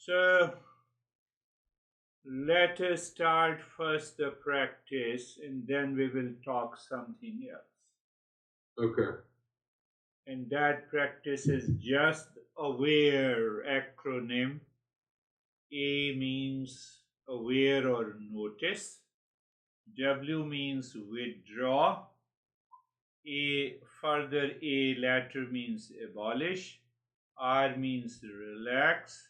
So let us start first the practice and then we will talk something else. Okay. And that practice is just aware acronym. A means aware or notice. W means withdraw. A latter means abolish. R means relax.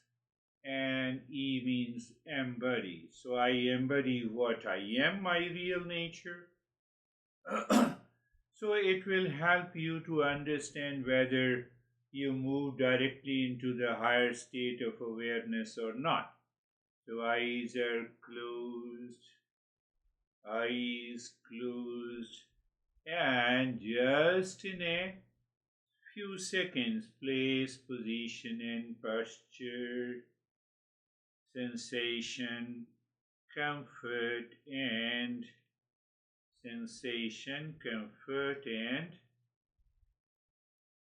And E means embody. So I embody what I am, my real nature. So it will help you to understand whether you move directly into the higher state of awareness or not. So eyes closed, and just in a few seconds, place, position, and posture, sensation, comfort, and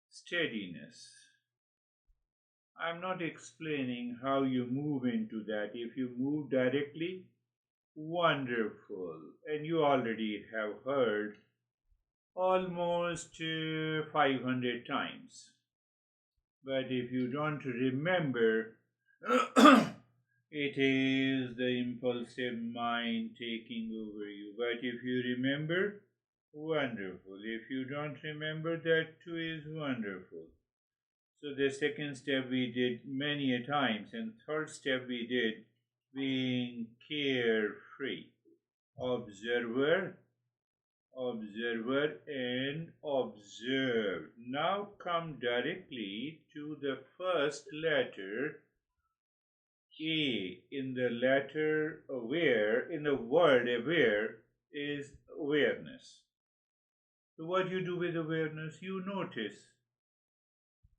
steadiness. I'm not explaining how you move into that. If you move directly, wonderful. And you already have heard almost 500 times. But if you don't remember, it is the impulsive mind taking over you. But if you remember, wonderful. If you don't remember, that too is wonderful. So the second step we did many a times, and third step we did being carefree. Observer, and observed. Now come directly to the first letter A. In the letter aware, in the word aware, is awareness. So what do you do with awareness? You notice.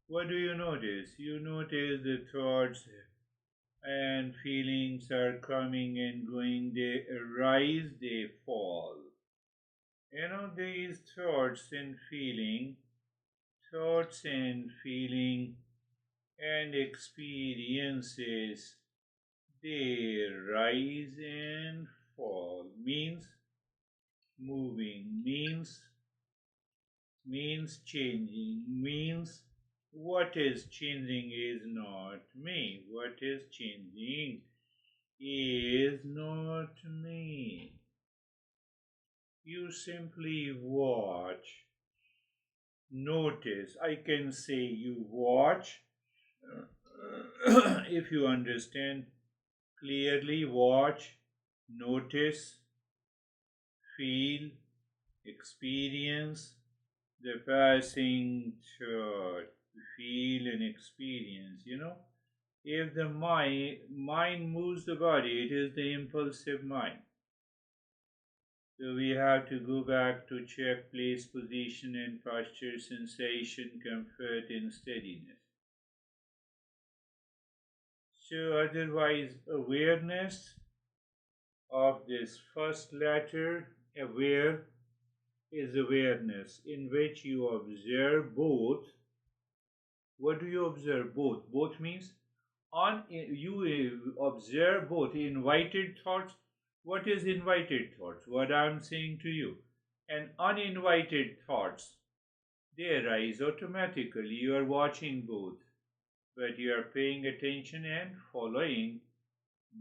What do you notice? You notice the thoughts and feelings are coming and going. They arise, they fall. These thoughts and feeling and experiences, they rise and fall. Means moving, means changing, means what is changing is not me. What is changing is not me. You simply watch, notice. I can say you watch. If you understand clearly, watch, notice, feel, experience the passing thought, feel and experience. If the mind moves the body, it is the impulsive mind. So we have to go back to check place, position, and posture, sensation, comfort, and steadiness. So otherwise, awareness of this first letter, aware, is awareness in which you observe both. What do you observe? Both. Both means you observe both invited thoughts. What is invited thoughts? What I'm saying to you. And uninvited thoughts, they arise automatically. You are watching both, but you are paying attention and following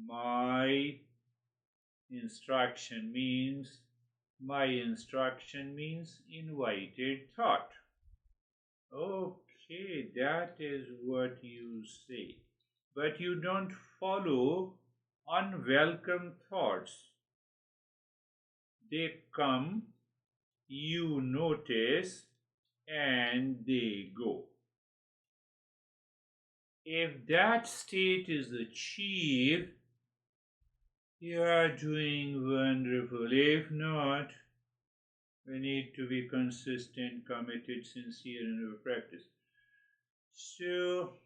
my instruction means invited thought. Okay, that is what you say. But you don't follow unwelcome thoughts. They come, you notice, and they go. If that state is achieved, you are doing wonderful. If not, we need to be consistent, committed, sincere in our practice. So,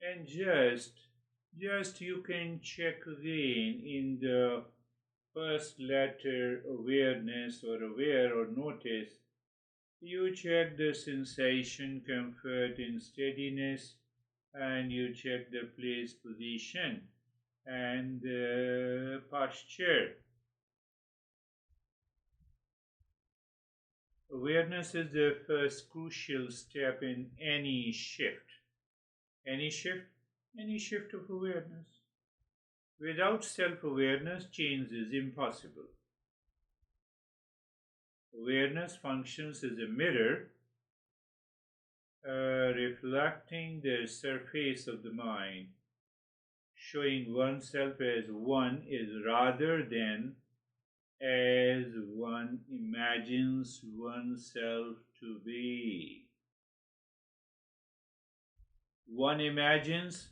and just you can check again in the first letter, awareness or aware or notice, You check the sensation, comfort, and steadiness, and you check the place, position, and posture. Awareness is the first crucial step in any shift. Any shift? Any shift of awareness. Without self awareness, change is impossible. Awareness functions as a mirror, reflecting the surface of the mind, showing oneself as one is rather than as one imagines oneself to be. One imagines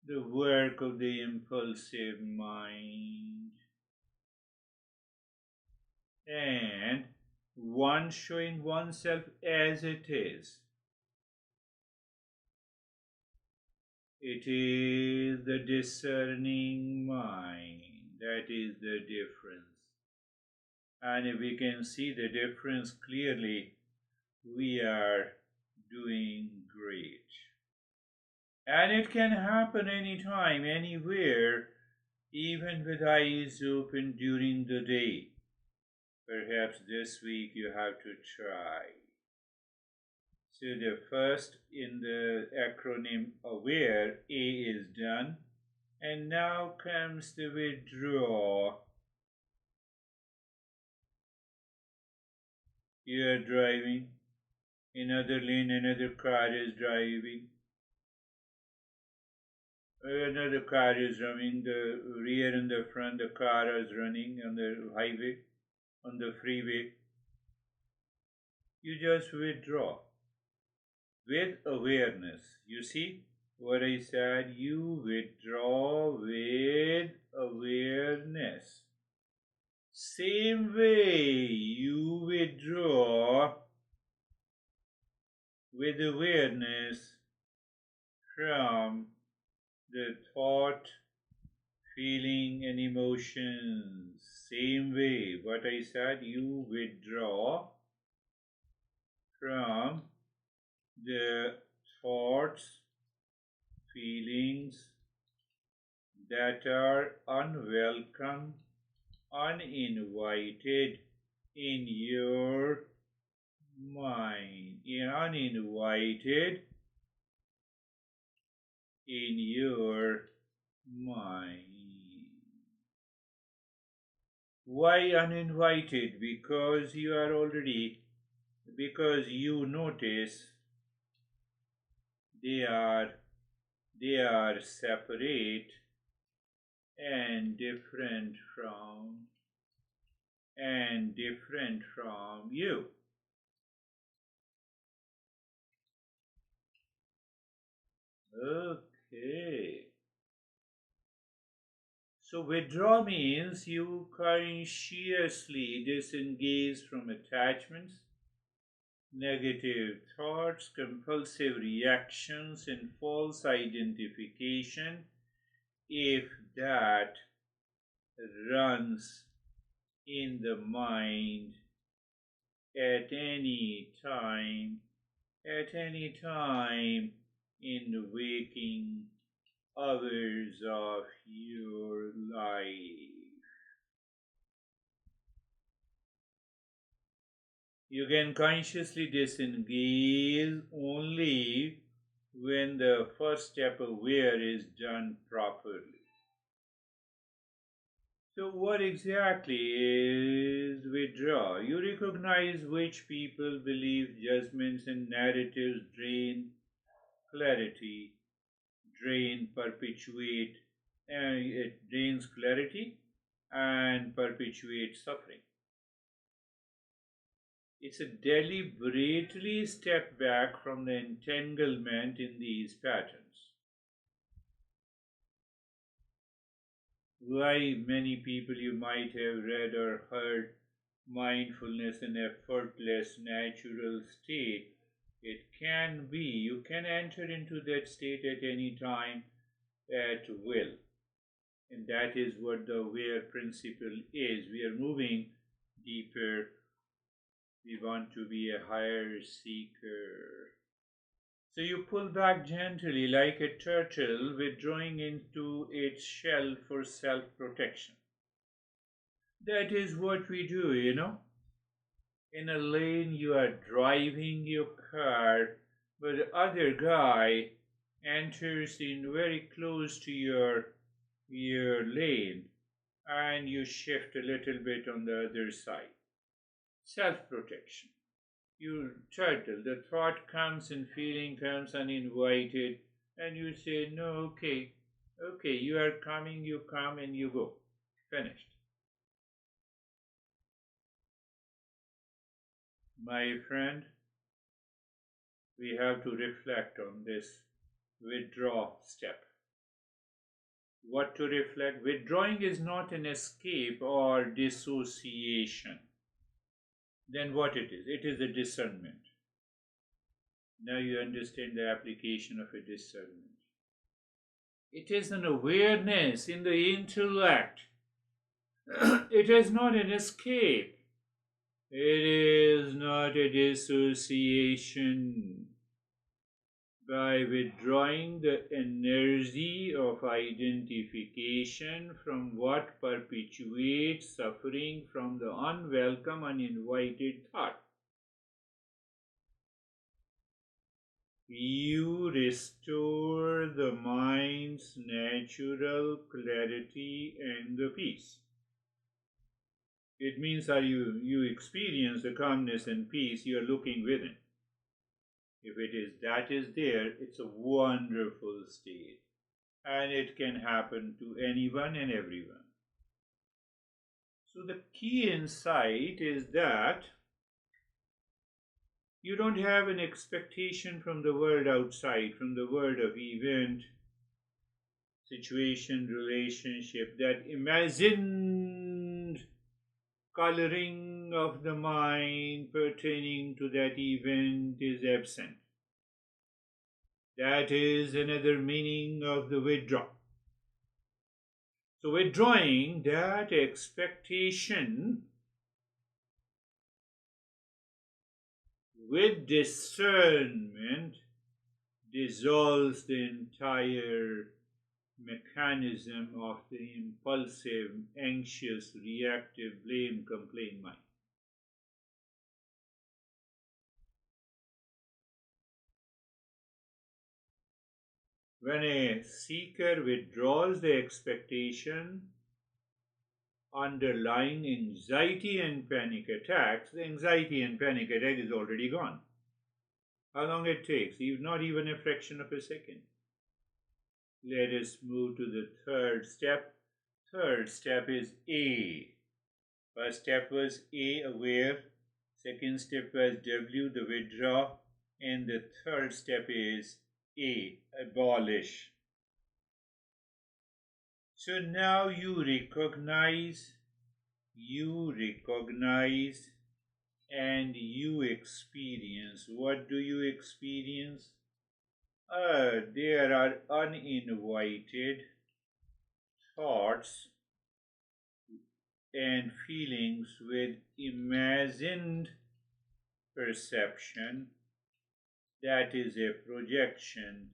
the work of the impulsive mind, and one showing oneself as it is. It is the discerning mind. That is the difference. And if we can see the difference clearly, we are doing great. And it can happen anytime, anywhere, even with eyes open during the day. Perhaps this week you have to try. So the first in the acronym AWARE, A is done. And now comes the withdraw. You are driving. In other lane, another car is driving. Another car is running. The rear and the front, the car is running on the highway, on the freeway. You just withdraw with awareness. You see what I said? You withdraw with awareness. Same way you withdraw with awareness from the thought, feeling, and emotions. Same way, what I said, you withdraw from the thoughts, feelings that are unwelcome, uninvited in your mind, uninvited in your mind. Why uninvited? Because you notice they are separate and different from you. Okay. So withdraw means you consciously disengage from attachments, negative thoughts, compulsive reactions, and false identification if that runs in the mind at any time in the waking hours of your life. You can consciously disengage only when the first step aware is done properly. So, what exactly is withdraw? You recognize which people, beliefs, judgments, and narratives drain clarity, perpetuate, it drains clarity and perpetuates suffering. It's a deliberately step back from the entanglement in these patterns. Why many people you might have read or heard mindfulness an effortless natural state. It can be. You can enter into that state at any time at will. And that is what the aware principle is. We are moving deeper We want to be a higher seeker. So you pull back gently like a turtle withdrawing into its shell for self protection. That is what we do, you know. In a lane, you are driving your car, but the other guy enters in very close to your lane, and you shift a little bit on the other side. Self protection. You turtle, the thought comes and feeling comes uninvited, and you say, no, okay, okay, you are coming, you come, and you go. Finished. My friend, we have to reflect on this withdraw step. What to reflect? Withdrawing is not an escape or dissociation. Then what it is? It is a discernment. Now you understand the application of a discernment. It is an awareness in the intellect. It is not an escape. It is not a dissociation. By withdrawing the energy of identification from what perpetuates suffering from the unwelcome, uninvited thought, you restore the mind's natural clarity and the peace. It means that you experience the calmness and peace you are looking within. If it is that is there, it's a wonderful state. And it can happen to anyone and everyone. So the key insight is that you don't have an expectation from the world outside, from the world of event, situation, relationship, that imagined coloring of the mind pertaining to that event is absent. That is another meaning of the withdraw. So, withdrawing that expectation with discernment dissolves the entire mechanism of the impulsive, anxious, reactive, blame, complain mind. When a seeker withdraws the expectation underlying anxiety and panic attacks, the anxiety and panic attack is already gone. How long it takes? Not even a fraction of a second. Let us move to the third step. Third step is A. First step was A, aware. Second step was W, the withdraw. And the third step is A, abolish. So now you recognize, and you experience. What do you experience? There are uninvited thoughts and feelings with imagined perception. That is a projection.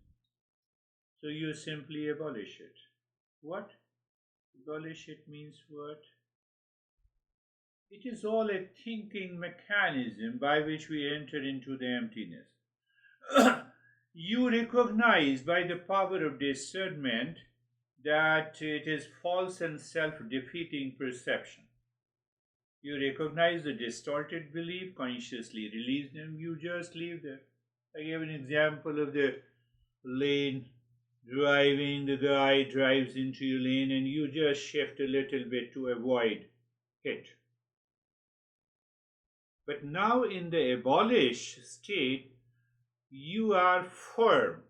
So you simply abolish it. What? Abolish it means what? It is all a thinking mechanism by which we enter into the emptiness. You recognize by the power of discernment that it is false and self defeating perception. You recognize the distorted belief, consciously release them, you just leave them. I gave an example of the lane driving, the guy drives into your lane and you just shift a little bit to avoid hit. But now in the abolish state, you are firm.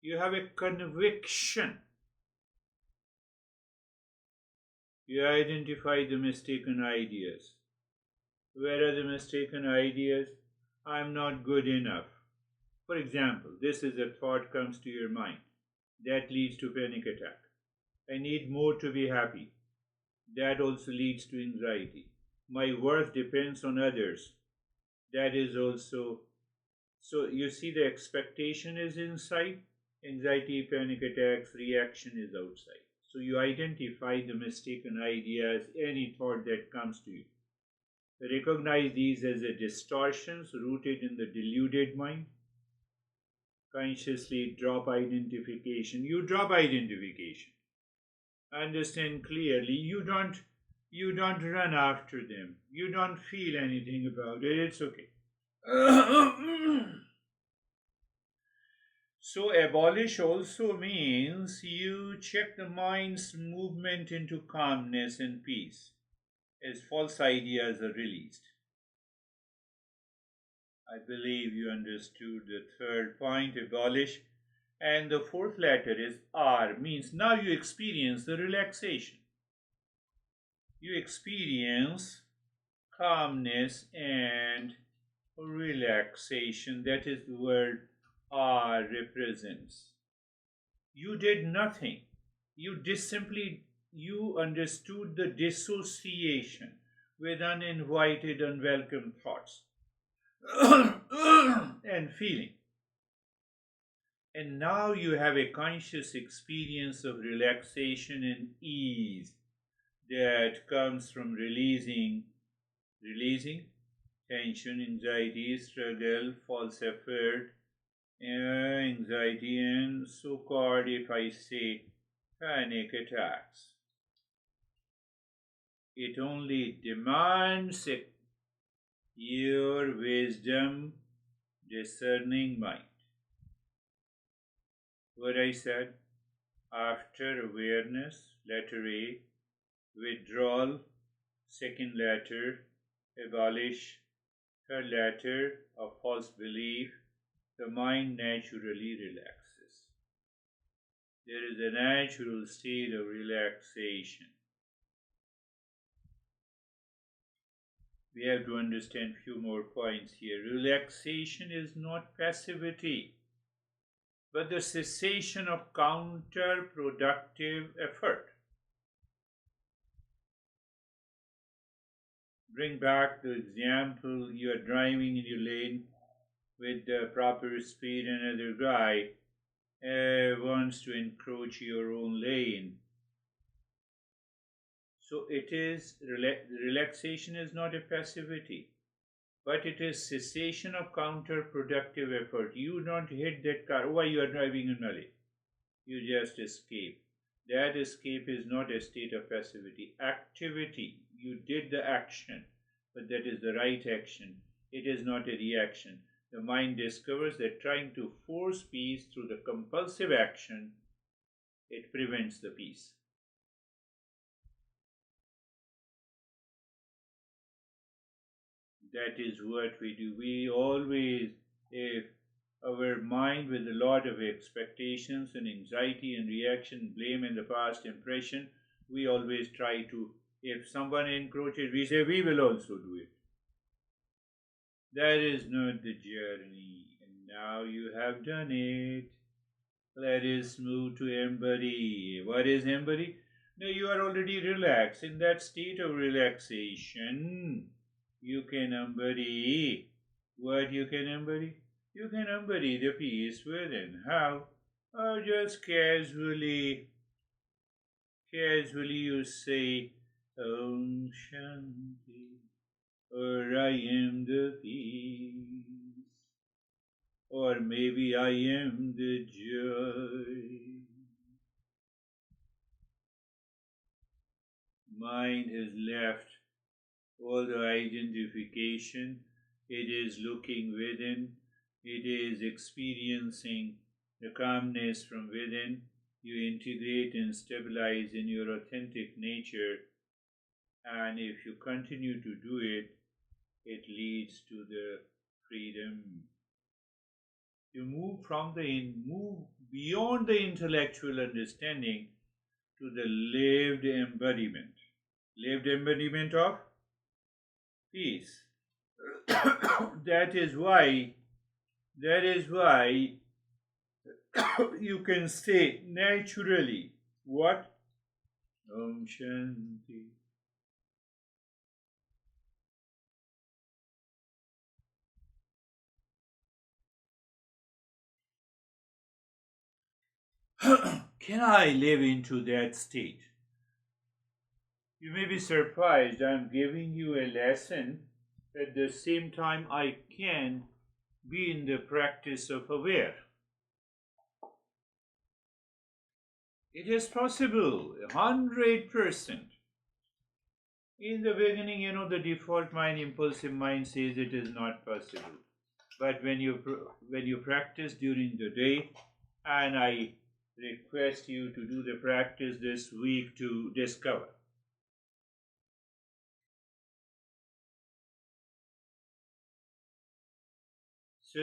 You have a conviction. You identify the mistaken ideas. Where are the mistaken ideas? I'm not good enough. For example, this is a thought comes to your mind. That leads to panic attack. I need more to be happy. That also leads to anxiety. My worth depends on others. That is also, so you see, the expectation is inside, anxiety, panic attacks, reaction is outside. So you identify the mistaken ideas, any thought that comes to you. Recognize these as a distortions rooted in the deluded mind. Consciously drop identification. You drop identification. Understand clearly. You don't run after them. You don't feel anything about it. It's okay. So abolish also means you check the mind's movement into calmness and peace as false ideas are released. I believe you understood the third point, abolish. And the fourth letter is R, means now you experience the relaxation. You experience calmness and relaxation. That is the word R represents. You did nothing. Simply you understood the dissociation with uninvited, unwelcome thoughts and feeling. And now you have a conscious experience of relaxation and ease that comes from releasing tension, anxiety, struggle, false effort, anxiety, and so called, if I say, panic attacks. It only demands your wisdom, discerning mind. What I said, after awareness, letter A, withdrawal, second letter, abolish, third letter, of false belief, the mind naturally relaxes. There is a natural state of relaxation. We have to understand few more points here. Relaxation is not passivity, but the cessation of counterproductive effort. Bring back the example, you are driving in your lane with the proper speed, another guy wants to encroach your own lane. So it is, relaxation is not a passivity, but it is cessation of counterproductive effort. You don't hit that car. Why you are driving in Malay? You just escape. That escape is not a state of passivity. Activity. You did the action, but that is the right action. It is not a reaction. The mind discovers that trying to force peace through the compulsive action, it prevents the peace. That is what we do. We always, if our mind with a lot of expectations and anxiety and reaction, blame and the past impression, we always try to, if someone encroaches, we say we will also do it. That is not the journey. And now you have done it. Let us move to embody. What is embody? Now you are already relaxed. In that state of relaxation, you can embody. What you can embody? You can embody the peace within. How? Oh, just casually you say, Om Shanti, or I am the peace, or maybe I am the joy. Mind has left all the identification. It is looking within. It is experiencing the calmness from within. You integrate and stabilize in your authentic nature, and if you continue to do it, it leads to the freedom. You move beyond the intellectual understanding to the lived embodiment of peace. That is why you can say naturally, what? Om Shanti. Can I live into that state? You may be surprised I'm giving you a lesson. At the same time, I can be in the practice of aware. It is possible, 100%. In the beginning, the default mind, impulsive mind says it is not possible. But when you practice during the day, and I request you to do the practice this week to discover. So,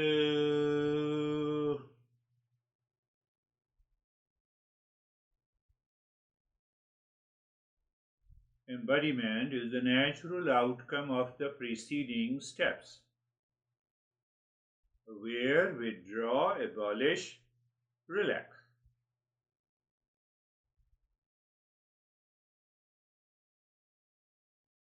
embodiment is the natural outcome of the preceding steps. Aware, withdraw, abolish, relax.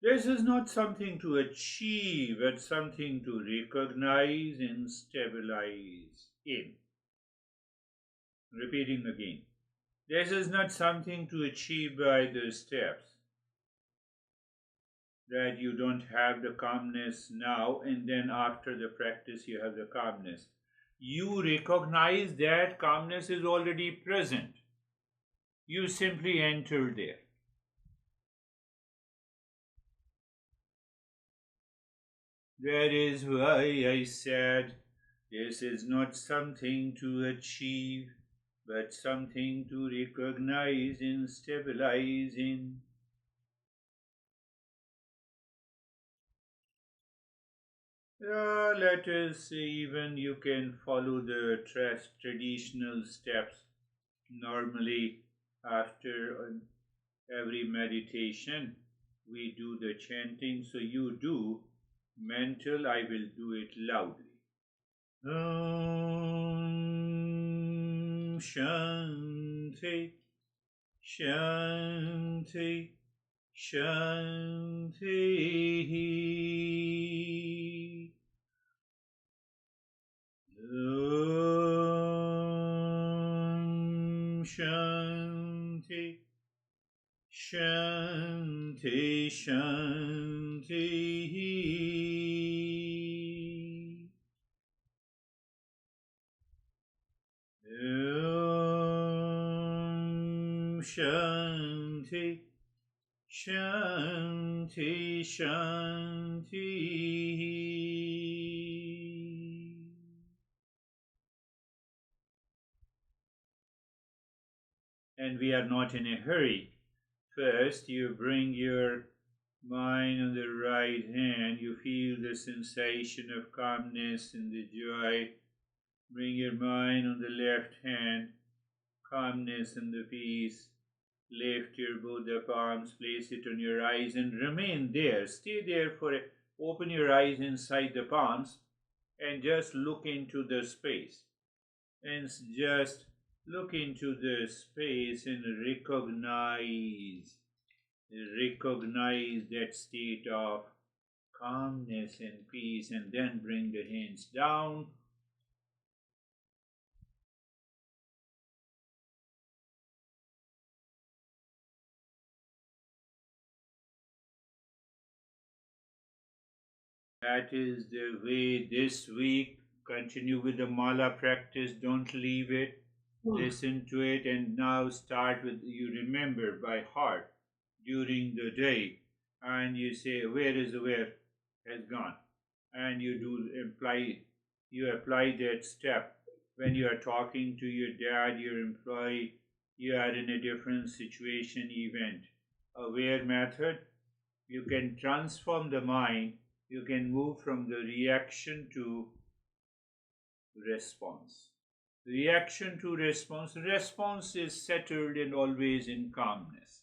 This is not something to achieve, but something to recognize and stabilize in. Repeating again. This is not something to achieve by the steps. That you don't have the calmness now, and then after the practice you have the calmness. You recognize that calmness is already present. You simply enter there. That is why I said this is not something to achieve, but something to recognize and stabilize in. Let us say even you can follow the traditional steps. Normally, after every meditation, we do the chanting. So you do mental, I will do it loudly. Om Shanti Shanti Shanti. Om Shanti Shanti Shanti. Om Shanti Shanti Shanti. And we are not in a hurry. First, you bring your mind on the right hand. You feel the sensation of calmness and the joy. Bring your mind on the left hand, calmness and the peace. Lift your both the palms, place it on your eyes and remain there. Stay there for open your eyes inside the palms and just look into the space. And just look into the space and recognize that state of calmness and peace, and then bring the hands down. That is the way this week. Continue with the mala practice, don't leave it. Listen to it, and now start with you remember by heart during the day, and you say where is aware has gone, and you apply that step when you are talking to your dad, your employee, you are in a different situation event. Aware method, you can transform the mind, you can move from the reaction to response. Reaction to response. Response is settled and always in calmness.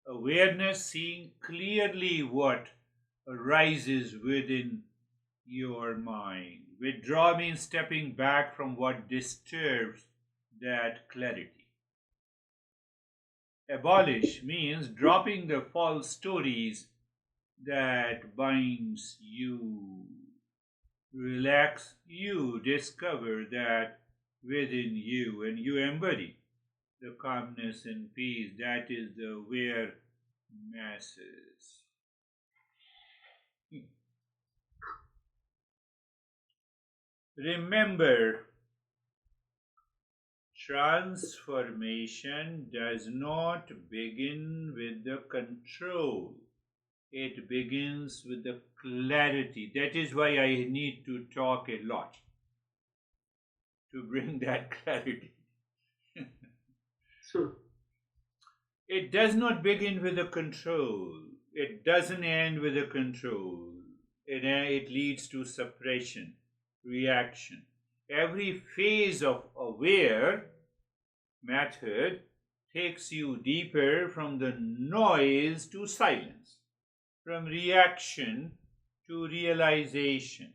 Awareness, seeing clearly what arises within your mind. Withdraw means stepping back from what disturbs that clarity. Abolish means dropping the false stories that binds you. Relax, you discover that within you and you embody the calmness and peace. That is the aware masses. Remember, transformation does not begin with the control. It begins with the clarity. That is why I need to talk a lot to bring that clarity. Sure. It does not begin with a control. It doesn't end with a control. It leads to suppression, reaction. Every phase of aware method takes you deeper from the noise to silence, from reaction to realization.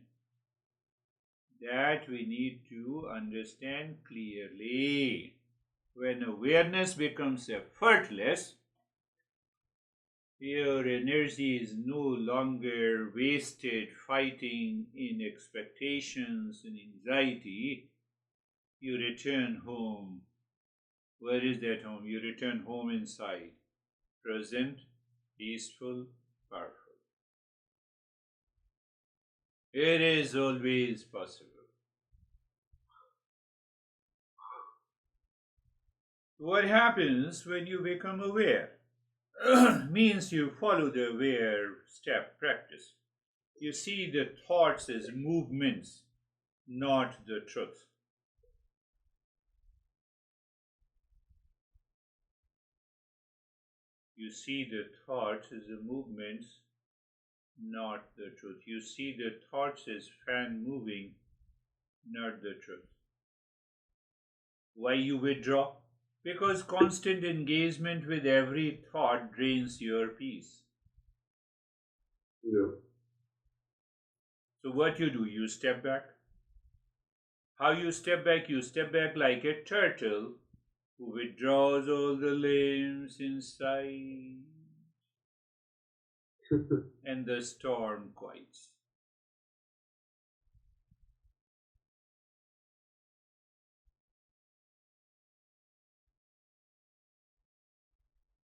That we need to understand clearly. When awareness becomes effortless, your energy is no longer wasted fighting in expectations and anxiety. You return home. Where is that home? You return home inside, present, peaceful, powerful. It is always possible. What happens when you become aware? Means you follow the aware step practice. You see the thoughts as movements, not the truth. You see the thoughts as the movements, not the truth. You see the thoughts as fan moving, not the truth. Why you withdraw? Because constant engagement with every thought drains your peace. Yeah. So what you do? You step back. How you step back? You step back like a turtle who withdraws all the limbs inside and the storm quiets.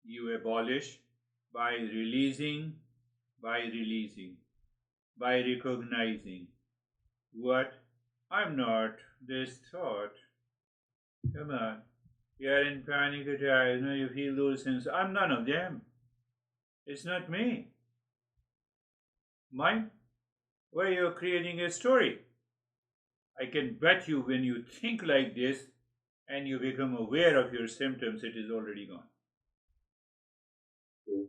You abolish by releasing, by recognizing what? I'm not this thought. Come on. You're in panic attack, you feel those things. I'm none of them. It's not me. Mine? Where you're creating a story. I can bet you when you think like this and you become aware of your symptoms, it is already gone. Yeah.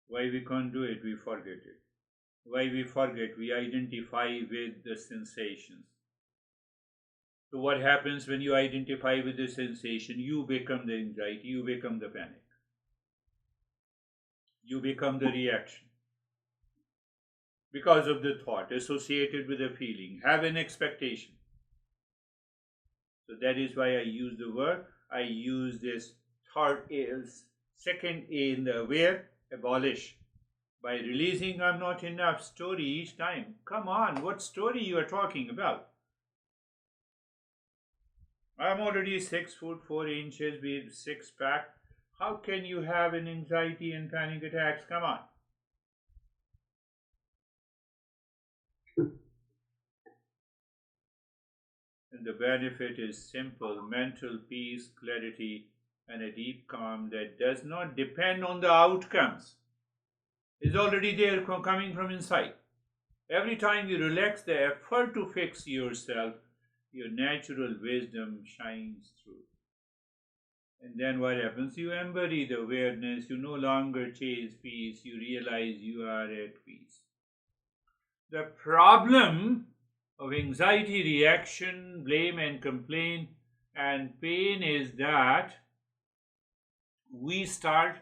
Why we can't do it? We forget it. Why we forget? We identify with the sensations. So what happens when you identify with the sensation? You become the anxiety, you become the panic. You become the reaction. Because of the thought associated with the feeling, have an expectation. So that is why I use the word, I use this third A, second A in the aware, abolish. By releasing I'm not enough story each time. Come on, what story you are talking about? I'm already 6 foot 4 inches with six pack. How can you have an anxiety and panic attacks? Come on. And the benefit is simple mental peace, clarity, and a deep calm that does not depend on the outcomes. It's already there coming from inside. Every time you relax the effort to fix yourself, your natural wisdom shines through. And then what happens? You embody the awareness, you no longer chase peace, you realize you are at peace. The problem of anxiety reaction, blame and complaint and pain is that we start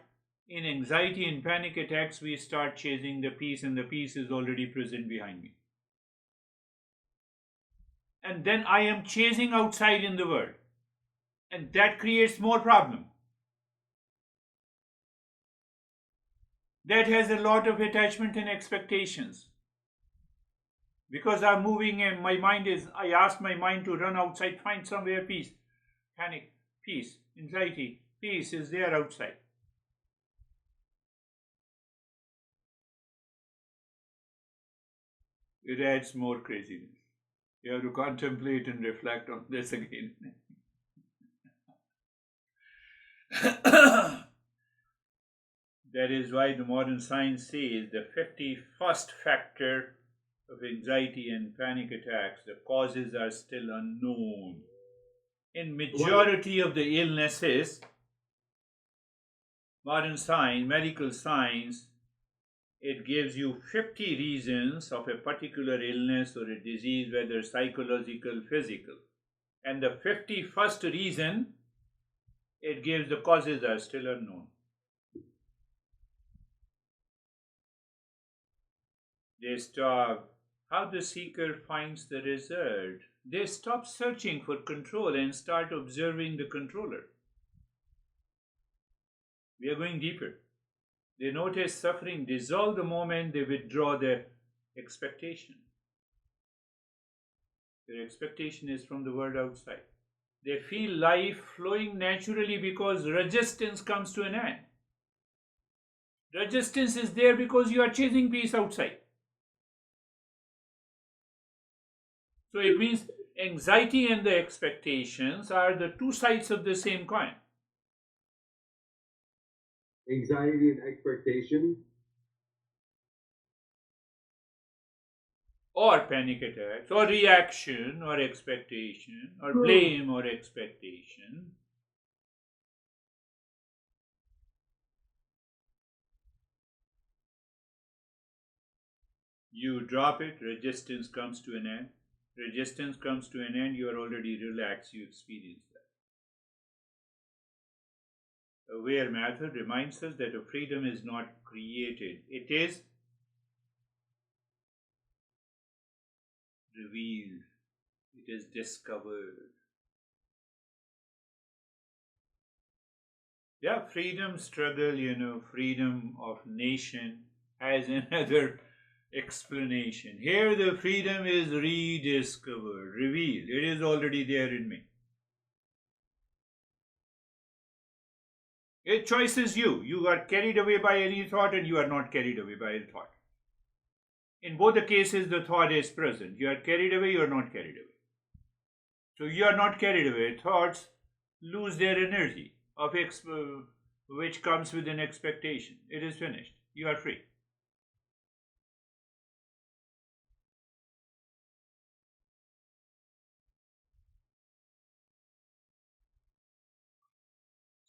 in anxiety and panic attacks, we start chasing the peace, and the peace is already present behind me. And then I am chasing outside in the world, and that creates more problem. That has a lot of attachment and expectations. Because I'm moving and my mind is, I ask my mind to run outside, find somewhere peace. Panic, peace, anxiety, peace is there outside. It adds more craziness. You have to contemplate and reflect on this again. That is why the modern science says the 51st factor of anxiety and panic attacks, the causes are still unknown. In majority of the illnesses, modern science, medical science, it gives you 50 reasons of a particular illness or a disease, whether psychological, physical. And the 51st reason, it gives the causes are still unknown. They stop. How the seeker finds the result. They stop searching for control and start observing the controller. We are going deeper. They notice suffering dissolve the moment they withdraw their expectation. Their expectation is from the world outside. They feel life flowing naturally because resistance comes to an end. Resistance is there because you are chasing peace outside. So it means anxiety and the expectations are the two sides of the same coin. Anxiety and expectation. Or panic attacks, or reaction, or expectation, or blame, or expectation. You drop it, resistance comes to an end. Resistance comes to an end, you are already relaxed, you experience that. Aware method reminds us that a freedom is not created, it is revealed, it is discovered. Yeah, freedom struggle, freedom of nation has another explanation. Here the freedom is rediscovered, revealed. It is already there in me. A choice is you. You are carried away by any thought and you are not carried away by a thought. In both the cases, the thought is present. You are carried away, you are not carried away. So you are not carried away. Thoughts lose their energy of which comes with an expectation. It is finished. You are free.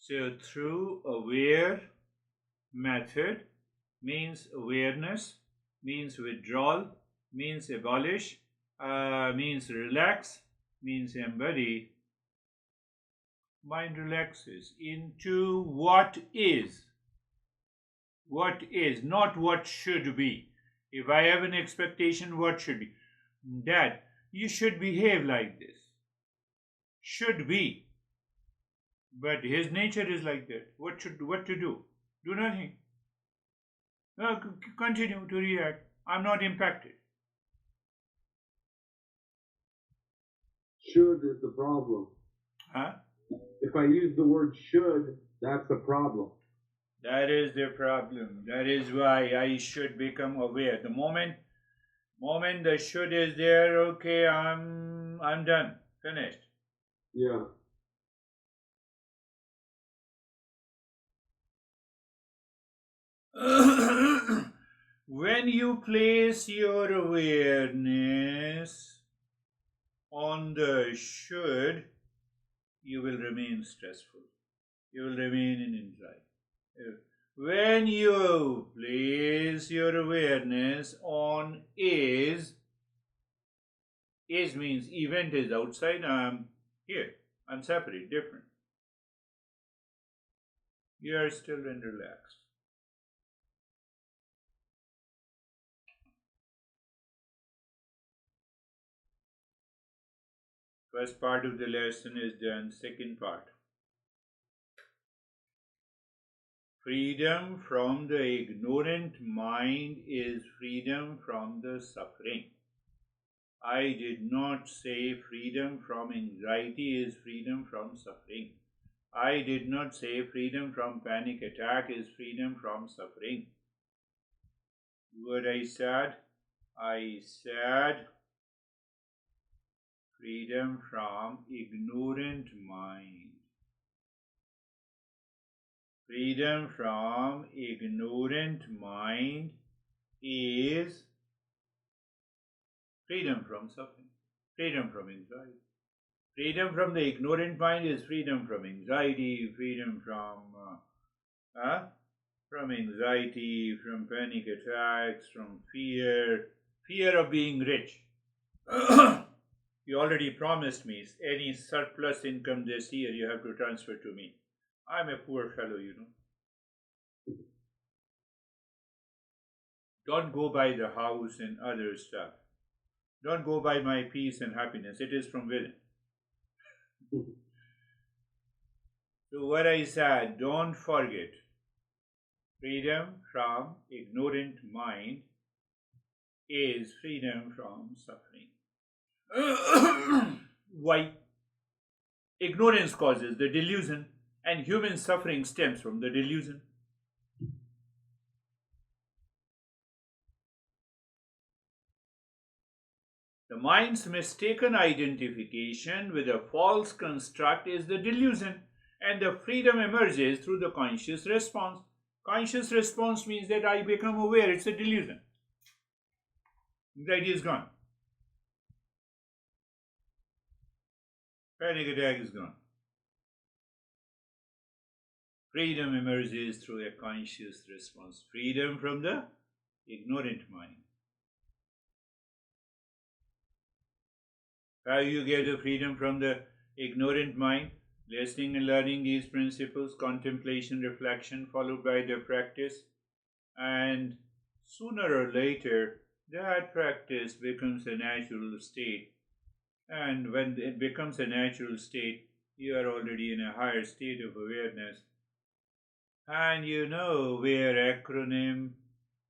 So through aware method means awareness, means withdrawal, means abolish, means relax, means embody. Mind relaxes into what is. What is, not what should be. If I have an expectation, what should be? Dad, you should behave like this. Should be. But his nature is like that. What to do? Do nothing. Continue to react. I'm not impacted. Should is the problem. Huh? If I use the word should, that's the problem. That is the problem. That is why I should become aware. The moment the should is there, okay, I'm done. Finished. Yeah. When you place your awareness on the should, you will remain stressful. You will remain in anxiety. When you place your awareness on is means event is outside, I'm here. I'm separate, different. You are still and relaxed. First part of the lesson is done. Second part. Freedom from the ignorant mind is freedom from the suffering. I did not say freedom from anxiety is freedom from suffering. I did not say freedom from panic attack is freedom from suffering. What I said freedom from ignorant mind. Freedom from ignorant mind is freedom from suffering, freedom from anxiety. Freedom from the ignorant mind is freedom from anxiety, freedom from anxiety, from panic attacks, from fear of being rich. You already promised me any surplus income this year you have to transfer to me. I'm a poor fellow, you know. Don't go by the house and other stuff. Don't go by my peace and happiness. It is from within. So what I said, don't forget, freedom from ignorant mind is freedom from suffering. Why? Ignorance causes the delusion, and human suffering stems from the delusion. The mind's mistaken identification with a false construct is the delusion, and the freedom emerges through the conscious response. Conscious response means that I become aware it's a delusion. Anxiety is gone. Panic attack is gone. Freedom emerges through a conscious response. Freedom from the ignorant mind. How you get the freedom from the ignorant mind? Listening and learning these principles, contemplation, reflection, followed by the practice. And sooner or later, that practice becomes a natural state. And when it becomes a natural state, you are already in a higher state of awareness. And you know where acronym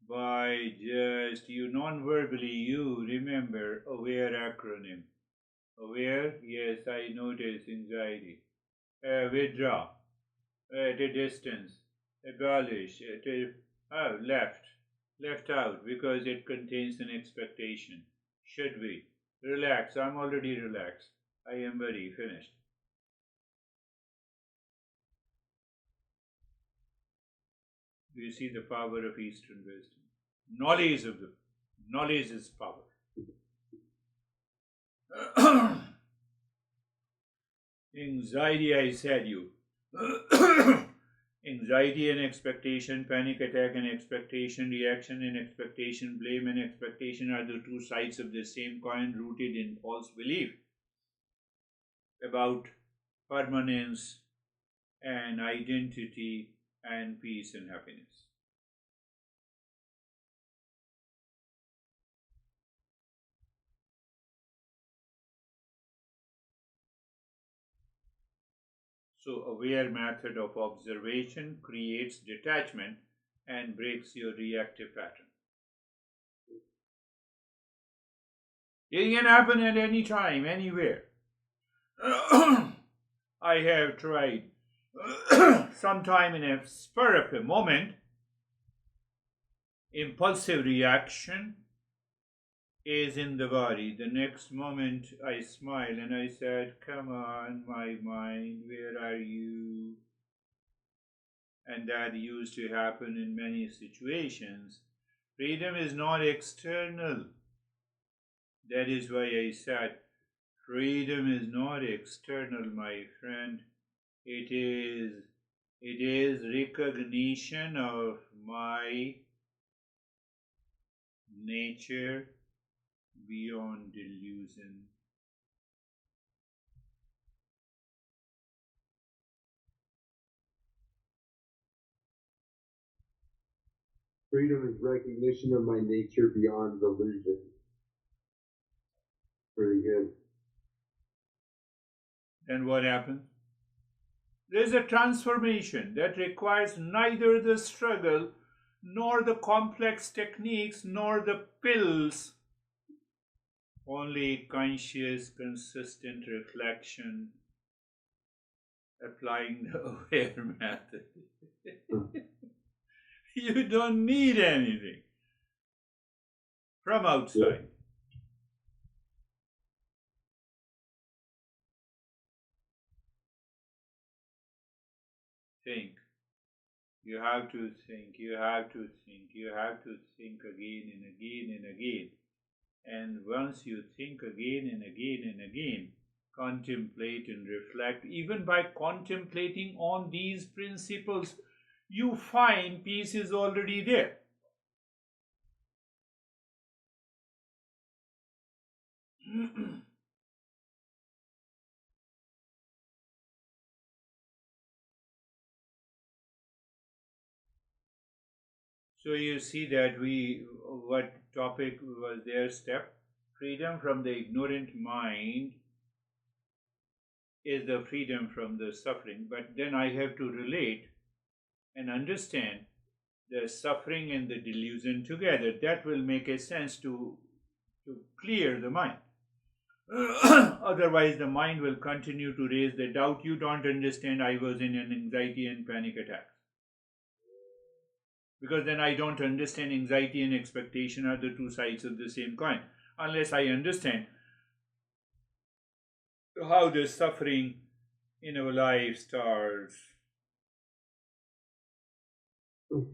by just you non-verbally you remember aware acronym. Aware, yes, I notice anxiety. Withdraw, at a distance, abolish, left out because it contains an expectation. Should be. Relax, I'm already relaxed. I am very finished. Do you see the power of Eastern wisdom? Knowledge is power. Anxiety, I said you. Anxiety and expectation, panic attack and expectation, reaction and expectation, blame and expectation are the two sides of the same coin rooted in false belief about permanence and identity and peace and happiness. So, aware method of observation creates detachment and breaks your reactive pattern. It can happen at any time, anywhere. I have tried sometime in a spur of a moment, impulsive reaction is in the body. The next moment I smile and I said, come on, my mind, where are you? And that used to happen in many situations. Freedom is not external. That is why I said, freedom is not external, my friend. It is recognition of my nature beyond delusion. Freedom is recognition of my nature beyond delusion. Pretty good. Then what happens? There's a transformation that requires neither the struggle, nor the complex techniques, nor the pills. Only conscious, consistent reflection, applying the aware method. You don't need anything from outside. Think. You have to think, you have to think, you have to think again and again and again. And once you think again and again and again, contemplate and reflect, even by contemplating on these principles, you find peace is already there. So you see that what topic was their step? Freedom from the ignorant mind is the freedom from the suffering. But then I have to relate and understand the suffering and the delusion together. That will make a sense to clear the mind. Otherwise, the mind will continue to raise the doubt. You don't understand, I was in an anxiety and panic attack. Because then I don't understand anxiety and expectation are the two sides of the same coin. Unless I understand how the suffering in our life starts. So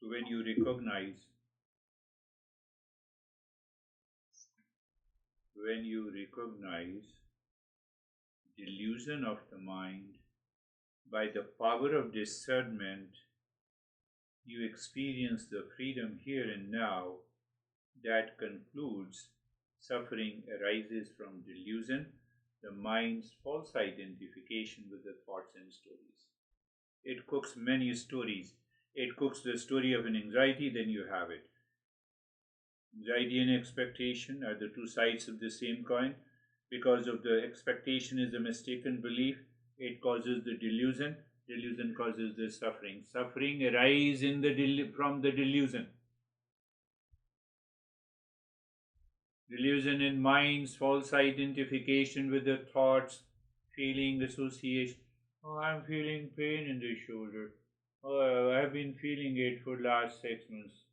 when you recognize delusion of the mind by the power of discernment, you experience the freedom here and now that concludes suffering arises from delusion, the mind's false identification with the thoughts and stories. It cooks many stories. It cooks the story of an anxiety, then you have it. Anxiety and expectation are the two sides of the same coin. Because of the expectation is a mistaken belief, it causes the delusion. Delusion causes the suffering. Suffering arises from the delusion. Delusion in mind's false identification with the thoughts, feeling, association. Oh, I'm feeling pain in the shoulder. Oh, I've been feeling it for the last 6 months.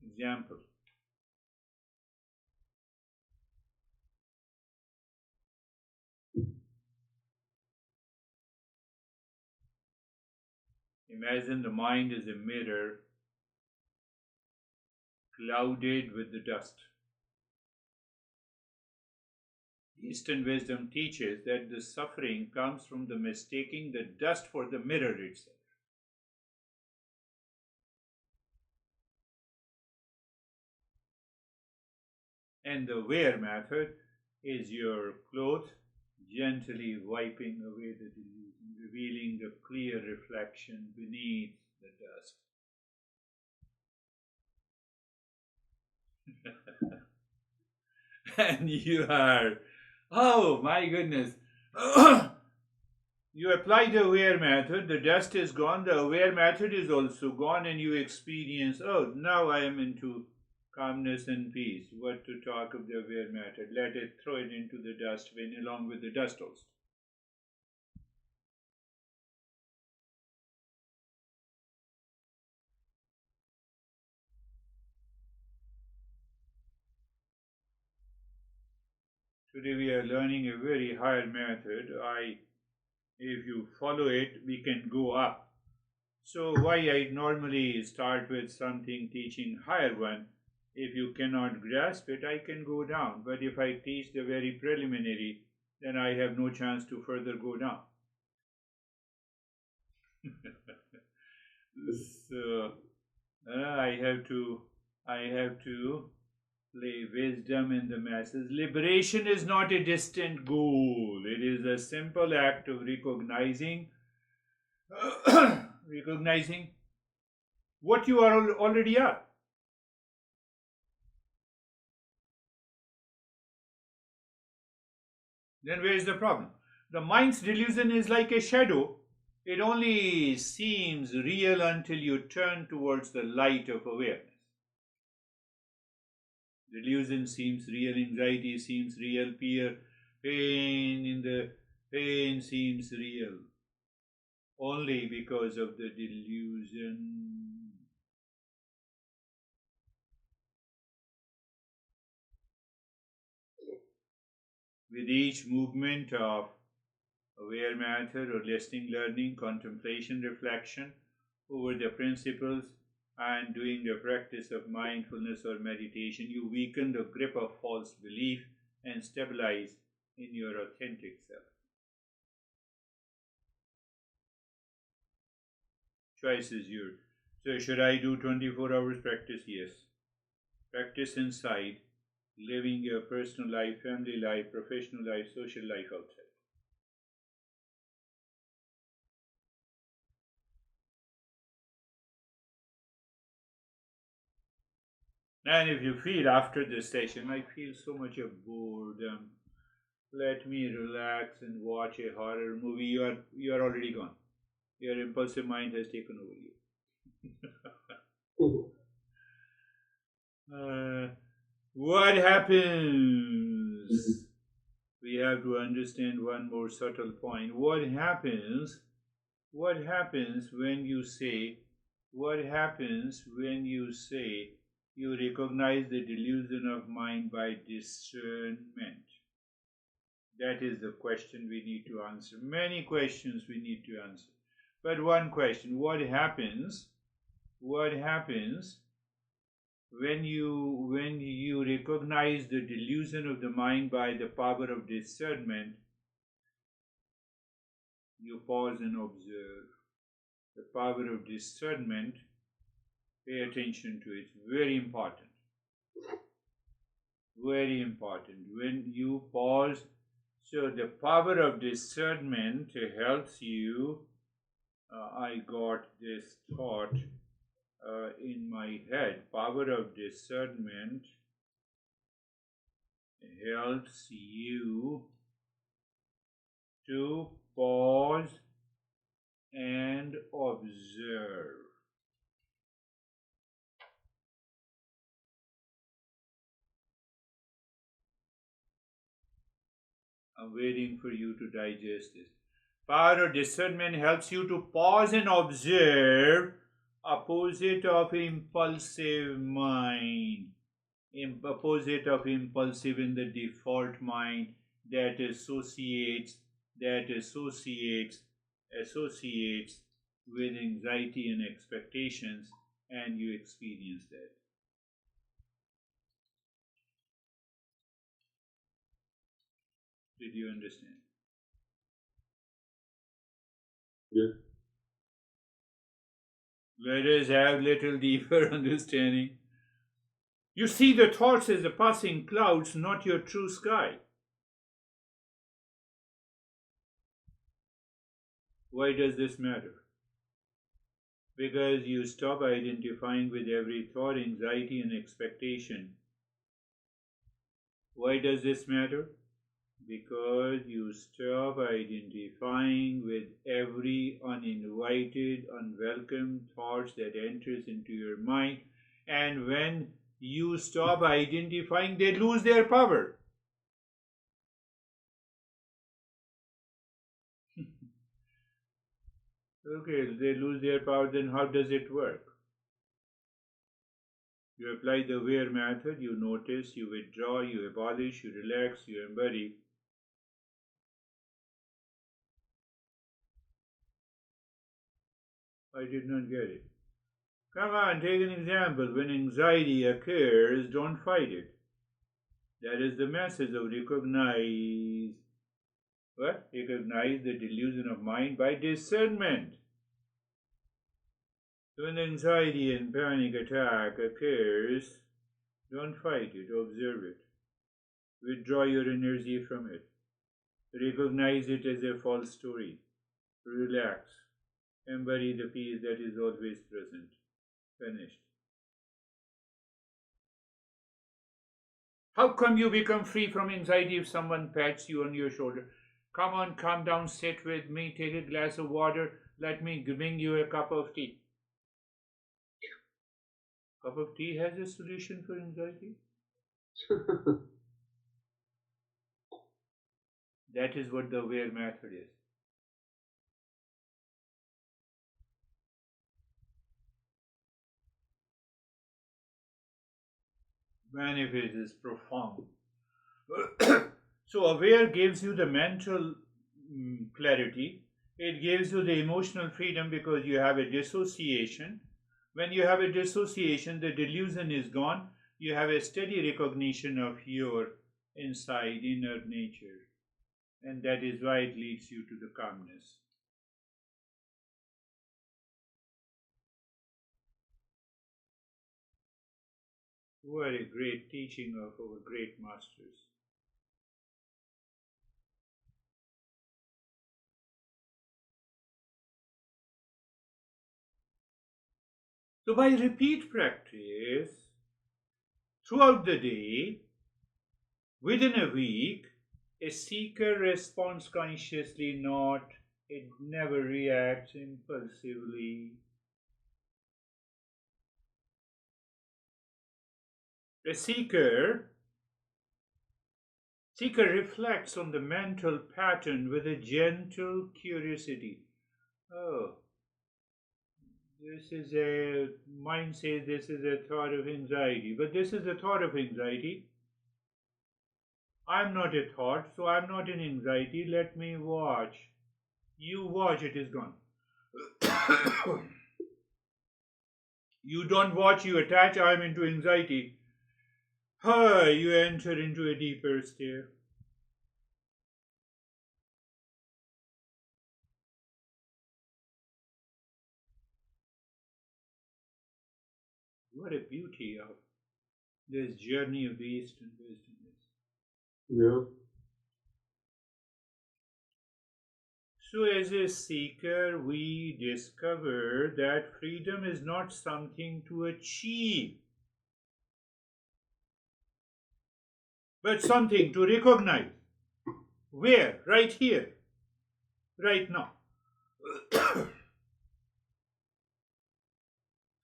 Example. Imagine the mind is a mirror clouded with the dust. Eastern wisdom teaches that the suffering comes from the mistaking the dust for the mirror itself. And the wear method is your cloth gently wiping away the delusion, revealing the clear reflection beneath the dust. And you are, oh my goodness. You apply the aware method, the dust is gone, the aware method is also gone, and you experience, oh, now I am into calmness and peace. What to talk of the aware method? Let it throw it into the dustbin along with the dust also. Today we are learning a very higher method. If you follow it, we can go up. So why I normally start with something teaching higher one. If you cannot grasp it, I can go down. But if I teach the very preliminary, then I have no chance to further go down. So I have to play wisdom in the masses. Liberation is not a distant goal. It is a simple act of recognizing recognizing what you are already are. Then where is the problem? The mind's delusion is like a shadow. It only seems real until you turn towards the light of awareness. Delusion seems real, anxiety seems real, pain seems real only because of the delusion. With each movement of aware matter or listening, learning, contemplation, reflection over the principles and doing the practice of mindfulness or meditation, you weaken the grip of false belief and stabilize in your authentic self. Choice is yours. So, should I do 24 hours practice? Yes. Practice inside, living your personal life, family life, professional life, social life outside. And if you feel after this session, I feel so much of boredom, let me relax and watch a horror movie, you are already gone. Your impulsive mind has taken over you. What happens? We have to understand one more subtle point. What happens? What happens when you say? What happens when you say you recognize the delusion of mind by discernment? That is the question we need to answer. Many questions we need to answer. But one question, what happens when you recognize the delusion of the mind by the power of discernment? You pause and observe. The power of discernment, pay attention to it. Very important. Very important. When you pause, so the power of discernment helps you. I got this thought in my head. Power of discernment helps you to pause and observe. I'm waiting for you to digest this. Power of discernment helps you to pause and observe, opposite of impulsive mind. Opposite of impulsive in the default mind that associates with anxiety and expectations, and you experience that. Did you understand? Yeah. Let us have little deeper understanding. You see the thoughts as the passing clouds, not your true sky. Why does this matter? Because you stop identifying with every thought, anxiety, and expectation. Why does this matter? Because you stop identifying with every uninvited, unwelcome thoughts that enters into your mind, and when you stop identifying, they lose their power. Okay, they lose their power, then how does it work? You apply the aware method, you notice, you withdraw, you abolish, you relax, you embody. I did not get it. Come on, take an example. When anxiety occurs, don't fight it. That is the message of recognize. What? Recognize the delusion of mind by discernment. When anxiety and panic attack occurs, don't fight it, observe it. Withdraw your energy from it. Recognize it as a false story. Relax. Embody the peace that is always present. Finished. How come you become free from anxiety if someone pats you on your shoulder? Come on, calm down, sit with me, take a glass of water. Let me bring you a cup of tea. Cup of tea has a solution for anxiety. That is what the aware method is. Benefit is profound. So aware gives you the mental clarity. It gives you the emotional freedom because you have a dissociation. When you have a dissociation, the delusion is gone. You have a steady recognition of your inside inner nature, and that is why it leads you to the calmness. What a great teaching of our great masters. So, by repeat practice throughout the day, within a week, a seeker responds consciously, not it never reacts impulsively. A seeker reflects on the mental pattern with a gentle curiosity. Oh, this is a mind says this is a thought of anxiety, but this is a thought of anxiety. I'm not a thought, so I'm not in anxiety. Let me watch. You watch, it is gone. You don't watch, you attach, I'm into anxiety. You enter into a deeper state. What a beauty of this journey of the Eastern wisdom is. Yeah. So, as a seeker, we discover that freedom is not something to achieve, but something to recognize. Where? Right here, right now.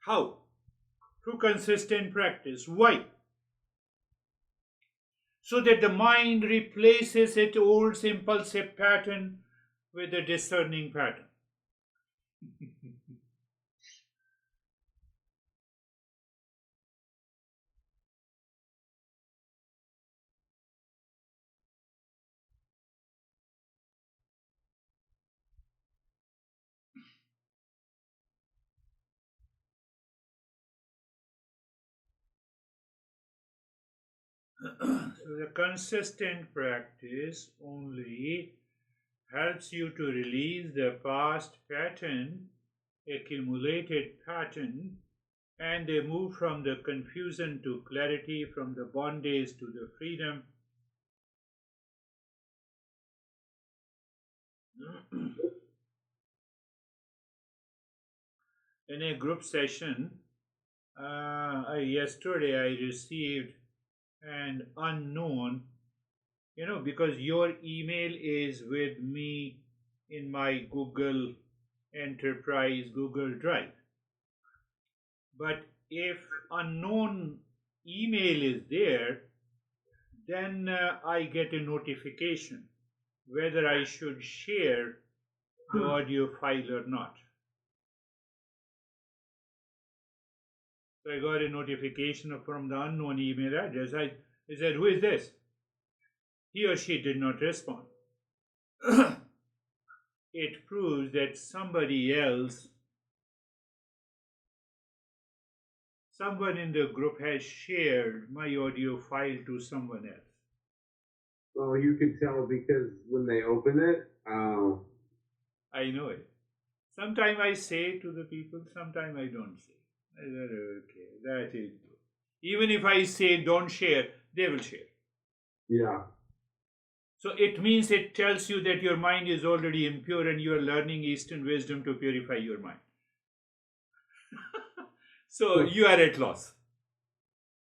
How? Through consistent practice. Why? So that the mind replaces its old impulsive pattern with a discerning pattern. So the consistent practice only helps you to release the past pattern, accumulated pattern, and they move from the confusion to clarity, from the bondage to the freedom. In a group session, yesterday I received an unknown, because your email is with me in my Google Enterprise Google Drive. But if unknown email is there, then I get a notification whether I should share the audio file or not. So I got a notification from the unknown email address. I said, "Who is this?" He or she did not respond. It proves that someone in the group has shared my audio file to someone else. Well, you can tell because when they open it, I know it. Sometimes I say to the people, sometimes I don't say. I said, okay, that is good. Even if I say don't share, they will share. yeah. So it means it tells you that your mind is already impure and you are learning Eastern wisdom to purify your mind. So you are at loss.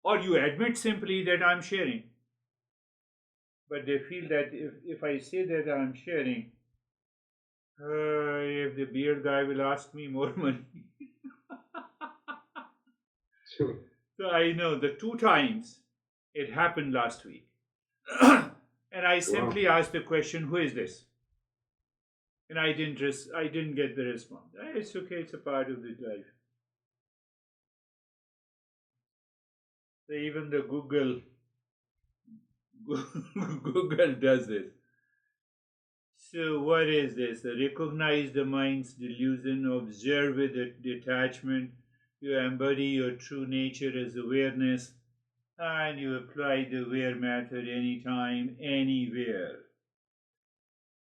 Or you admit simply that I'm sharing. But they feel that if I say that I'm sharing, If the beard guy will ask me more money. So I know the two times it happened last week. And I Wow. simply asked the question, who is this? And I didn't get the response. It's okay, it's a part of the life. So even the Google does this. So what is this? Recognize the mind's delusion, observe with detachment, you embody your true nature as awareness, and you apply the aware method anytime, anywhere.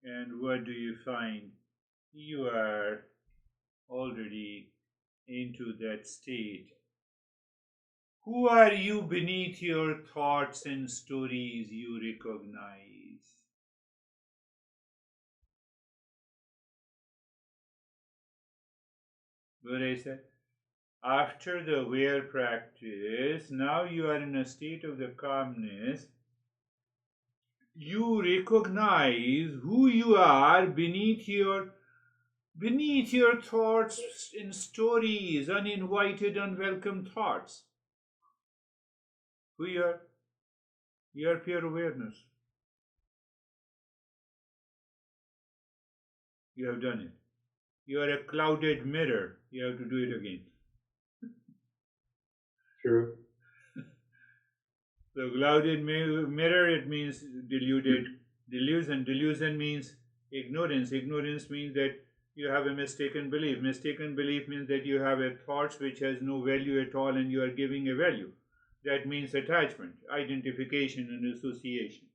And what do you find? You are already into that state. Who are you beneath your thoughts and stories you recognize? What I said? After the aware practice, now you are in a state of the calmness. You recognize who you are beneath your thoughts and stories, uninvited, unwelcome thoughts. Who you are? You are pure awareness. You have done it. You are a clouded mirror. You have to do it again. True. So clouded mirror, it means deluded. Delusion. Delusion means ignorance. Ignorance means that you have a mistaken belief. Mistaken belief means that you have a thoughts which has no value at all and you are giving a value. That means attachment, identification, and association.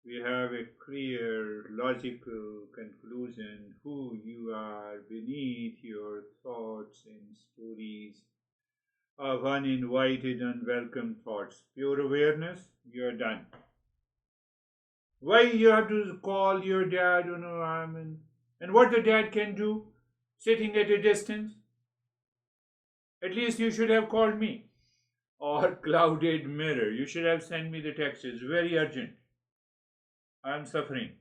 We have a clear, logical conclusion who you are beneath your thoughts and stories of uninvited, unwelcome thoughts. Pure awareness, you're done. Why you have to call your dad? You know, and what the dad can do, sitting at a distance. At least you should have called me. Or clouded mirror. You should have sent me the text. It's very urgent. I am suffering.